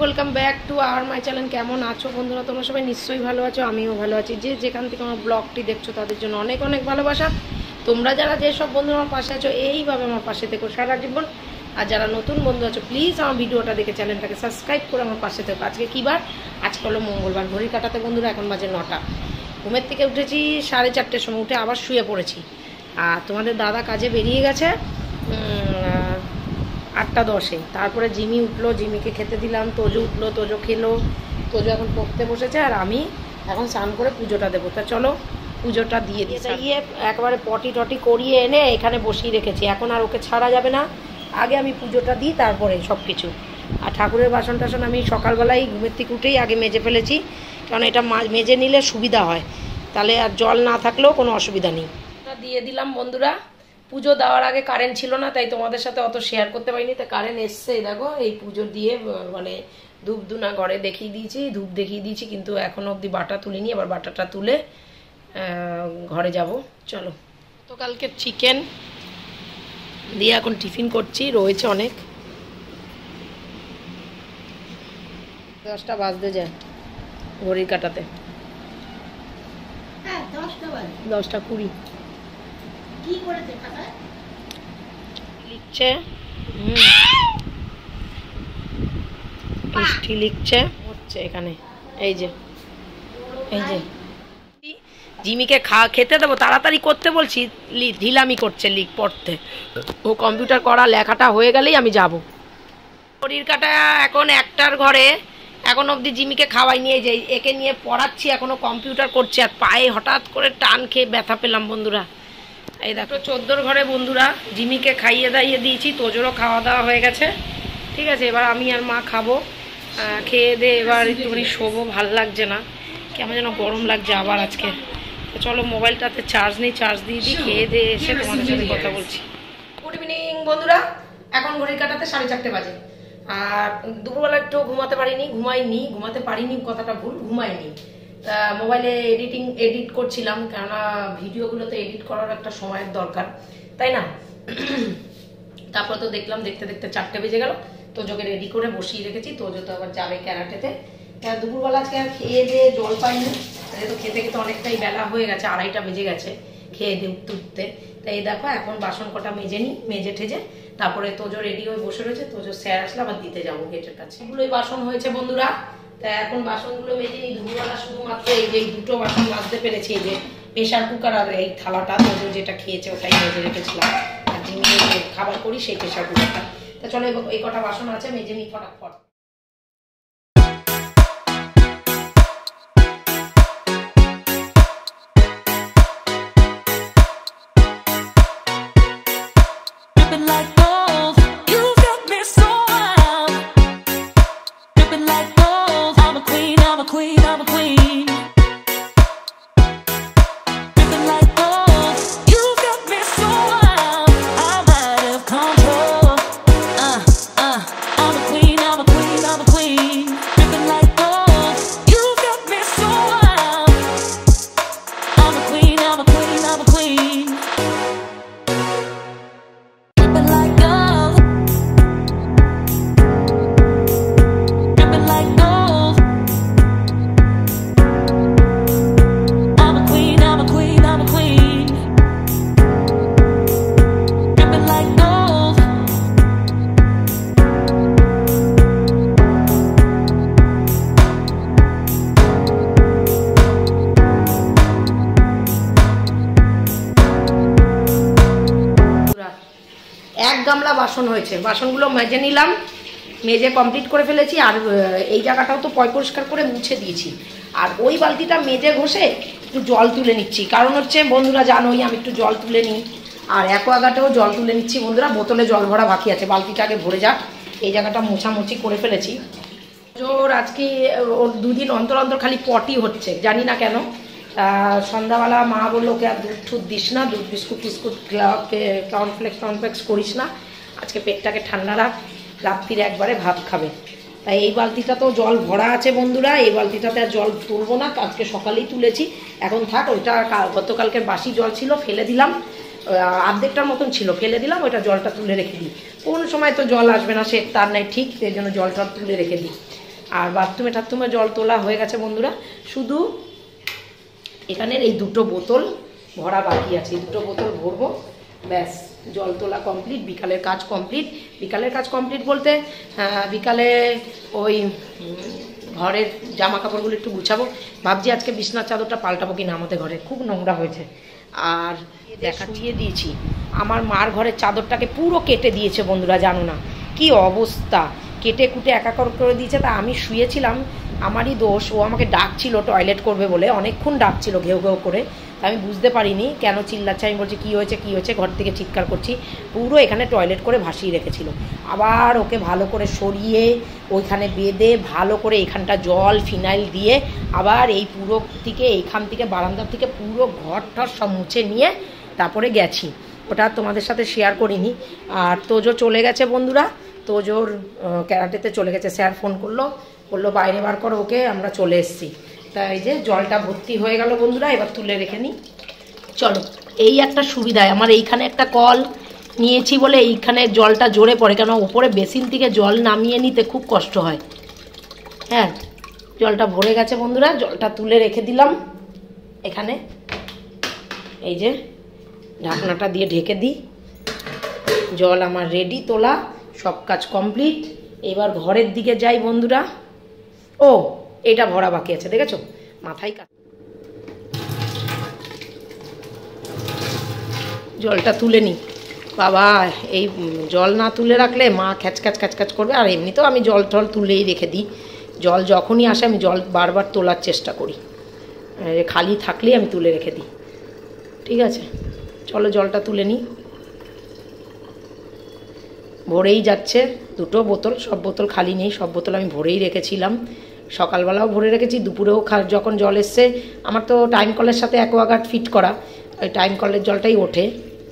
Welcome back to our my channel. কেমন আছো বন্ধুরা? তোমরা সবাই নিশ্চয়ই ভালো আছো, আমিও ভালো আছি। যে যেখান থেকে আমার ব্লগটি দেখছো তাদের জন্য অনেক অনেক ভালোবাসা। তোমরা যারা যেসব বন্ধু আমার পাশে আছো এইভাবে আমার পাশে থেকো সারা জীবন। আর যারা নতুন বন্ধু আছো প্লিজ আমার ভিডিওটা দেখে চ্যানেলটাকে সাবস্ক্রাইব করে আমার পাশে থেকো। আজকে কী বার? আজকে হলো মঙ্গলবার। ঘড়ি কাটাতে বন্ধুরা এখন বাজে 9টা। ঘুমের থেকে উঠেছি 4:30টার সময়, উঠে আবার শুয়ে পড়েছি। আর তোমাদের দাদা কাজে বেরিয়ে গেছে 8:10-এ। তারপরে জিমি উঠলো, জিমিকে খেতে দিলাম, তোজো উঠলো, তোজো খেলো, তোজো এখন পড়তে বসেছে। আর আমি এখন স্নান করে পুজোটা দেবো। তা চলো পুজোটা দিয়ে দিয়ে একবারে পটি টটি করিয়ে এনে এখানে বসিয়ে রেখেছি। এখন আর ওকে ছাড়া যাবে না, আগে আমি পুজোটা দিই তারপরে সব কিছু। আর ঠাকুরের বাসন টাসন আমি সকালবেলায় ঘুমের থেকে উঠেই আগে মেজে ফেলেছি, কারণ এটা মেজে নিলে সুবিধা হয়, তাহলে আর জল না থাকলেও কোনো অসুবিধা নেই। দিয়ে দিলাম বন্ধুরা। পুজো দেওয়ার আগে কারেন্ট ছিল না, তাই তোমাদের সাথে অত শেয়ার করতে পারিনি। তাই কারেন্ট এসছে, দেখো এই পুজো দিয়ে মানে ধূপ ধুনা ঘরে দেখিয়ে দিয়েছি, ধূপ দেখিয়ে দিয়েছি, কিন্তু এখনো অবধি বাটা তুলিনি। এবার বাটাটা তুলে ঘরে যাব। চলো। তো কালকে চিকেন দিয়ে এখন টিফিন করছি, রয়েছে অনেক। 10টা বাজতে যায় ঘড়ির কাটাতে, 10:20। লিখছে মিষ্টি লিখছে হচ্ছে এখানে। এই যে জিমিকে খেতে দেবো, তাড়াতাড়ি করতে বলছি, ঢিলামি করছে লিখ পড়তে। ও কম্পিউটার করা লেখাটা হয়ে গেলেই আমি যাব। ঘড়ির কাটা এখন 1টার ঘরে, এখন অবধি জিমিকে খাওয়াই নিয়ে যাই, একে নিয়ে পড়াচ্ছি, এখনো কম্পিউটার করছে। আর পায়ে হঠাৎ করে টান খেয়ে ব্যথা পেলাম বন্ধুরা। এই দেখো 14র ঘরে বন্ধুরা জিমিকে খাইয়ে দাইয়ে দিয়েছি, তোজোরও খাওয়া দাওয়া হয়ে গেছে। ঠিক আছে, এবার আমি আর মা খাবো। খেয়ে দিয়ে এবার একটুখানি শোবো, ভাল লাগছে না, কেমন যেন গরম লাগছে আবার আজকে। তো চলো মোবাইলটাতে চার্জ নেই, চার্জ দিয়ে দিই, খেয়ে দিয়ে এসে তোমাদের সাথে কথা বলছি। গুড ইভিনিং বন্ধুরা, এখন ঘড়ির কাটাতে 4:30 বাজে। আর দুপুরবেলা একটু ঘুমাতে পারিনি, কথাটা ভুল, ঘুমাইনি। মোবাইলে এডিট করছিলাম, কেননা ভিডিওগুলোতে এডিট করার একটা সময়ের দরকার, তাই না? তারপর তো দেখলাম দেখতে দেখতে 4টে বেজে গেল। তোজোকে রেডি করে বসিয়ে রেখেছি, তোজো তো আবার যাবে ক্যারাটেতে। দুপুরবেলা আজকে আর খেয়ে দিয়ে জল পাইনি, যেহেতু খেতে খেতে অনেকটাই বেলা হয়ে গেছে, 2:30টা বেজে গেছে খেয়ে দিয়ে উঠতে। তাই দেখো এখন বাসন কটা মেজে নিই, মেজে ঠেজে তারপরে তোজো রেডি হয়ে বসে রয়েছে। তোজো স্যার আসলে আবার দিতে যাবো গেটের কাছে। এগুলোই বাসন হয়েছে বন্ধুরা। তা এখন বাসনগুলো মেজে নিই। দুপুরবেলা শুধুমাত্র এই যে 2টো বাসন মাজতে পেরেছি, এই যে প্রেশার কুকার আর এই থালাটা, তোজো যেটা খেয়েছে ওটাই মেজে রেখেছিলাম। আর জিমি খাবার করি সেই প্রেশার কুকারটা। তা চলো এই কটা বাসন আছে মেজে নিই ফটাফট। I'm a queen. গামলা বাসন হয়েছে, বাসনগুলো মেজে নিলাম, মেজে কমপ্লিট করে ফেলেছি। আর এই জায়গাটাও তো পরিষ্কার করে মুছে দিয়েছি। আর ওই বালতিটা মেজে ঘষে একটু জল তুলে নিচ্ছি, কারণ হচ্ছে বন্ধুরা জানোই আমি একটু জল তুলে নিই। আর অ্যাকোয়াগার্ডেও জল তুলে নিচ্ছি বন্ধুরা, বোতলে জল ভরা বাকি আছে, বালতিটা আগে ভরে যাক। এই জায়গাটা মোছামুছি করে ফেলেছি। ওর আজকে ওর দুদিন অন্তর অন্তর খালি পটি হচ্ছে, জানি না কেন। সন্ধ্যাবেলা মা বললো ওকে আর দুধ ঠুধ দিস না, দুধ বিস্কুট টিস্কুট কর্নফ্লেক্স করিস না, আজকে পেটটাকে ঠান্ডা রাখ, রাত্রিরে একবারে ভাত খাবে। তাই এই বালতিটা তো জল ভরা আছে বন্ধুরা, এই বালতিটাতে আর জল তুলবো না, আজকে সকালেই তুলেছি। এখন থাক, ওইটা গতকালকের বাসি জল ছিল ফেলে দিলাম, অর্ধেকটার মতন ছিল ফেলে দিলাম, ওইটা জলটা তুলে রেখে দিই। কোন সময় তো জল আসবে না সে তার নাই ঠিক, সেই জন্য জলটা তুলে রেখে দিই। আর বাথরুমে জল তোলা হয়ে গেছে বন্ধুরা, শুধু এখানের এই দুটো বোতল ভরা বাকি আছে, এই দুটো বোতল ভরবো, ব্যাস জল তোলা কমপ্লিট। বিকালের কাজ কমপ্লিট। বিকালের কাজ কমপ্লিট বলতে বিকালে ওই ঘরের জামা কাপড়গুলো একটু গুছাবো, ভাবছি আজকে বিছনার চাদরটা পাল্টাবো কিনা, আমাদের ঘরে খুব নোংরা হয়েছে। আর শুয়ে দিয়েছি, আমার মার ঘরের চাদরটাকে পুরো কেটে দিয়েছে বন্ধুরা, জানো না কি অবস্থা, কেটে কুটে একাকার করে দিয়েছে। তা আমি শুয়েছিলাম, আমারই দোষ, ও আমাকে ডাকছিল টয়লেট করবে বলে, অনেকক্ষণ ডাকছিল ঘেউ ঘেউ করে, আমি বুঝতে পারিনি কেন চিল্লাচ্ছে। আমি বলছি কী হয়েছে কী হয়েছে, ঘর থেকে চিৎকার করছি, পুরো এখানে টয়লেট করে ভাসিয়ে রেখেছিল। আবার ওকে ভালো করে সরিয়ে ওইখানে বেঁধে ভালো করে এখানটা জল ফিনাইল দিয়ে আবার এই পুরো থেকে এইখান থেকে বারান্দার থেকে পুরো ঘর ঠর সব মুছে নিয়ে তারপরে গেছি। ওটা তোমাদের সাথে শেয়ার করিনি। আর তোজো চলে গেছে বন্ধুরা, তোজোর ক্যারাটেতে চলে গেছে, স্যার ফোন বললো বাইরে বার করো ওকে, আমরা চলে এসেছি। তাই এই যে জলটা ভর্তি হয়ে গেল বন্ধুরা, এবার তুলে রেখে নিই। চলো, এই একটা সুবিধায় আমার এইখানে একটা কল নিয়েছি বলে এইখানে জলটা জোরে পড়ে, কেন ওপরে বেসিন থেকে জল নামিয়ে নিতে খুব কষ্ট হয়। হ্যাঁ, জলটা ভরে গেছে বন্ধুরা, জলটা তুলে রেখে দিলাম এখানে। এই যে ঢাকনাটা দিয়ে ঢেকে দিই, জল আমার রেডি তোলা, সব কাজ কমপ্লিট। এবার ঘরের দিকে যাই বন্ধুরা। ও, এটা ভরা বাকি আছে, দেখেছো, মাথায় কাজ। জলটা তুলে নিই বাবা, এই জল না তুলে রাখলে মা খ্যাচ করবে। আর এমনিতেও আমি জল টল তুলেই রেখে দিই, জল যখনই আসে আমি জল বারবার তোলার চেষ্টা করি, খালি থাকলেই আমি তুলে রেখে দিই। ঠিক আছে, চলো জলটা তুলে নিই। ভরেই যাচ্ছে, দুটো বোতল, সব বোতল খালি নেই, সব বোতল আমি ভরেই রেখেছিলাম। সকালবেলাও ভরে রেখেছি, দুপুরেও যখন জল এসছে, আমার তো টাইম কলের সাথে অ্যাকোয়াগার্ড ফিট করা, ওই টাইম কলের জলটাই ওঠে।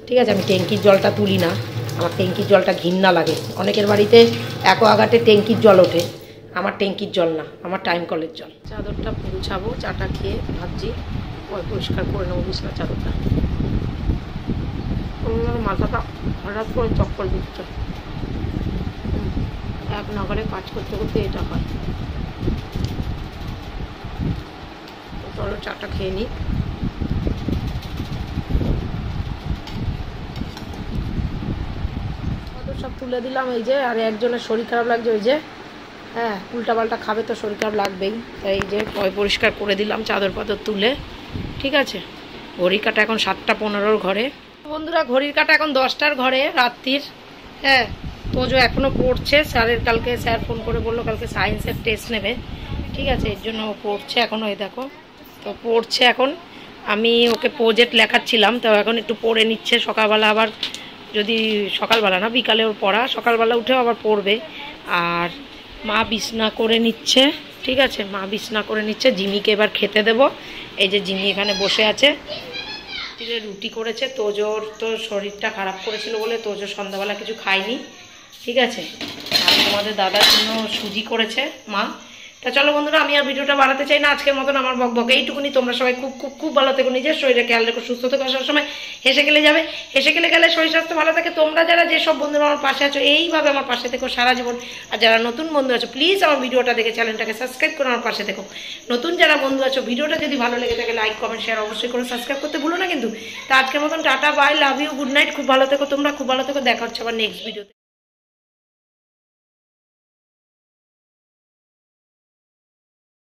ঠিক আছে, আমি ট্যাঙ্কির জলটা তুলি না, আমার ট্যাঙ্কির জলটা ঘৃণা লাগে। অনেকের বাড়িতে অ্যাকোয়াগার্ডে ট্যাঙ্কির জল ওঠে, আমার ট্যাঙ্কির জল না, আমার টাইম কলের জল। চাদরটা গুছাবো, চাটা খেয়ে ভাবছি পরিষ্কার করে নেবো বিছানার চাদরটা। মাথাটা হঠাৎ করে চক্কর দিচ্ছে, এক নগরে কাজ করতে করতে এটা হয়। চলো চাটা খেয়ে নিই। সব তুলে দিলাম এই যে। আর একজনের শরীর খারাপ লাগছে, ওই যে হ্যাঁ উল্টা পাল্টা খাবে তো শরীর খারাপ লাগবেই, তাই এই যে পরিষ্কার করে দিলাম চাদর পাদর তুলে। ঠিক আছে, ঘড়ির কাটা এখন 7:15 ঘরে বন্ধুরা, ঘড়ির কাটা এখন 10টার ঘরে রাত্রির। হ্যাঁ, তোজো এখনও পড়ছে, কালকে স্যার ফোন করে বললো কালকে সায়েন্সের টেস্ট নেবে। ঠিক আছে, এর জন্য ও পড়ছে এখনও, এই দেখো তো পড়ছে এখন। আমি ওকে প্রজেক্ট লেখাচ্ছিলাম, তো এখন একটু পড়ে নিচ্ছে। সকালবেলা আবার, যদি সকালবেলা না বিকালে ওর পড়া, সকালবেলা উঠেও আবার পড়বে। আর মা বিছনা করে নিচ্ছে। ঠিক আছে, মা বিছনা করে নিচ্ছে। জিমিকে এবার খেতে দেব। এই যে জিমি এখানে বসে আছে, রুটি করেছে। তোজোর তো শরীরটা খারাপ করেছিল বলে তোজো সন্ধ্যাবেলা কিছু খায়নি। ঠিক আছে, আর তোমাদের দাদার জন্য সুজি করেছে মা। তা চলো বন্ধুরা, আমি আর ভিডিওটা বাড়াতে চাই না, আজকের মতন আমার বক এইটুকুনি। তোমরা সবাই খুব খুব খুব ভালো থেকো, নিজের শরীরে খেয়াল রেখো, সুস্থ থেকো, সবসময় হেসে গেলে যাবে, হেসে গেলে গেলে শরীর স্বাস্থ্য ভালো থাকে। তোমরা যারা যেসব বন্ধুরা আমার পাশে আছো এইভাবে আমার পাশে থেকো সারা জীবন। আর যারা নতুন বন্ধু আছো প্লিজ আমার ভিডিওটা দেখে চ্যানেলটাকে সাবস্ক্রাইব করে আমার পাশে থেকো। নতুন যারা বন্ধু আছো ভিডিওটা যদি ভালো লেগে থাকে লাইক কমেন্ট শেয়ার অবশ্যই করে সাবস্ক্রাইব করতে ভুলো না কিন্তু। তা আজকের মতন tata, bye, love you, good night, খুব ভালো থেকো তোমরা, খুব ভালো থেকো। দেখা হচ্ছে আবার নেক্সট ভিডিওতে।